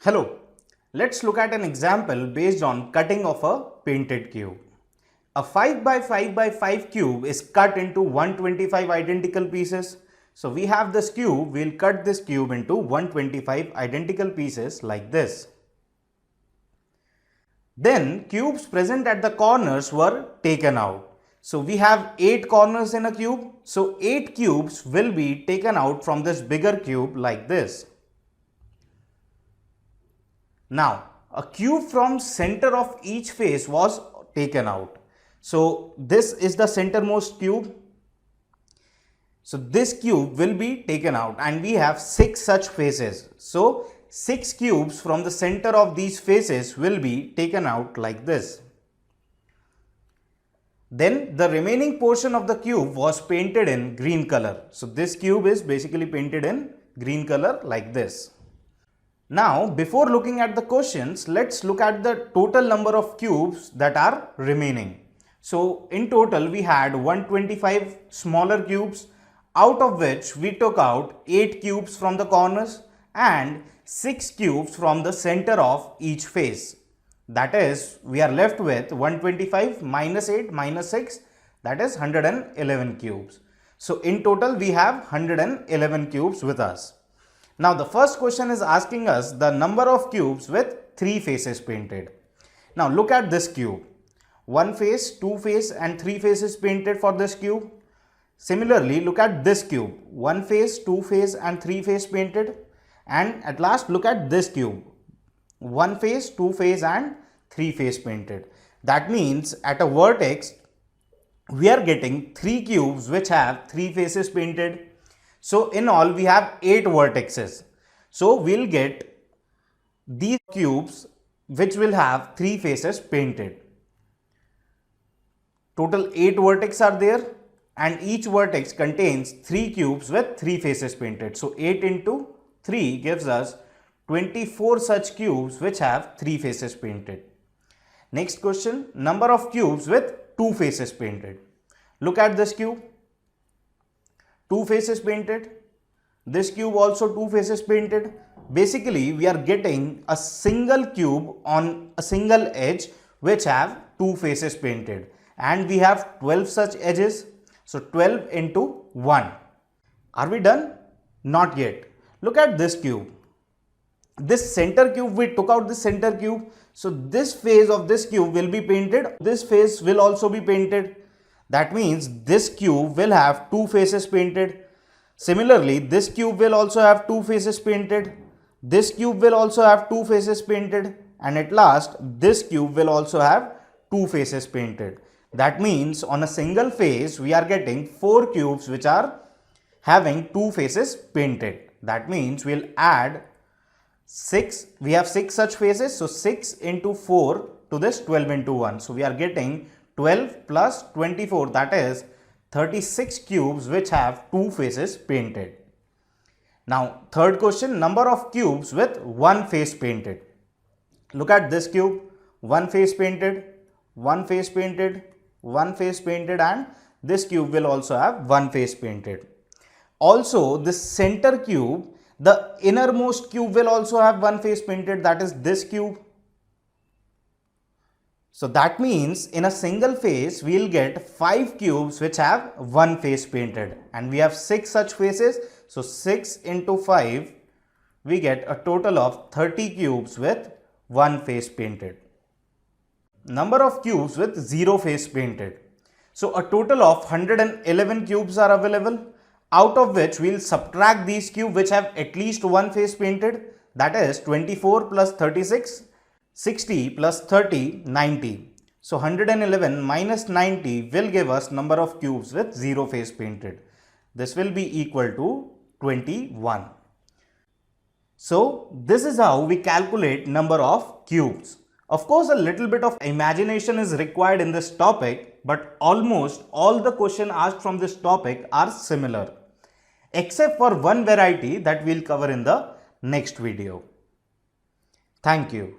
Hello, let's look at an example based on cutting of a painted cube. A 5 by 5 by 5 cube is cut into 125 identical pieces. So we have this cube, we'll cut this cube into 125 identical pieces like this. Then cubes present at the corners were taken out. So we have 8 corners in a cube. So 8 cubes will be taken out from this bigger cube like this. Now, a cube from center of each face was taken out. So, this is the centermost cube. So, this cube will be taken out and we have 6 such faces. So, 6 cubes from the center of these faces will be taken out like this. Then, the remaining portion of the cube was painted in green color. So, this cube is basically painted in green color like this. Now, before looking at the questions, let's look at the total number of cubes that are remaining. So, in total, we had 125 smaller cubes, out of which we took out 8 cubes from the corners and 6 cubes from the center of each face. That is, we are left with 125 minus 8 minus 6, that is 111 cubes. So, in total, we have 111 cubes with us. Now the first question is asking us the number of cubes with 3 faces painted. Now look at this cube. 1 face, 2 face and 3 faces painted for this cube. Similarly, look at this cube. 1 face, 2 face and 3 face painted. And at last look at this cube. 1 face, 2 face and 3 face painted. That means at a vertex we are getting 3 cubes which have 3 faces painted. So in all we have 8 vertices. So we'll get these cubes which will have 3 faces painted. Total 8 vertices are there and each vertex contains 3 cubes with 3 faces painted. So 8 into 3 gives us 24 such cubes which have 3 faces painted. Next question, number of cubes with 2 faces painted. Look at this cube. 2 faces painted. This cube also 2 faces painted. Basically, we are getting a single cube on a single edge which have 2 faces painted. And we have 12 such edges. So, 12 into 1. Are we done? Not yet. Look at this cube. This center cube, we took out the center cube. So, this face of this cube will be painted. This face will also be painted. That means this cube will have 2 faces painted. Similarly, this cube will also have 2 faces painted. This cube will also have 2 faces painted. And at last, this cube will also have 2 faces painted. That means on a single face, we are getting 4 cubes which are having 2 faces painted. That means we'll add 6. We have 6 such faces. So 6 into 4 to this 12 into 1. So we are getting 12 plus 24, that is 36 cubes which have 2 faces painted. Now third question, number of cubes with 1 face painted. Look at this cube. 1 face painted, 1 face painted, 1 face painted and this cube will also have 1 face painted. Also this center cube, the innermost cube will also have 1 face painted, that is this cube. So that means in a single face we will get 5 cubes which have 1 face painted and we have 6 such faces. So 6 into 5 we get a total of 30 cubes with 1 face painted. Number of cubes with 0 face painted. So a total of 111 cubes are available, out of which we will subtract these cubes which have at least 1 face painted, that is 24 plus 36. 60 plus 30, 90. So 111 minus 90 will give us number of cubes with 0 face painted. This will be equal to 21. So this is how we calculate number of cubes. Of course, a little bit of imagination is required in this topic, but almost all the questions asked from this topic are similar, except for one variety that we'll cover in the next video. Thank you.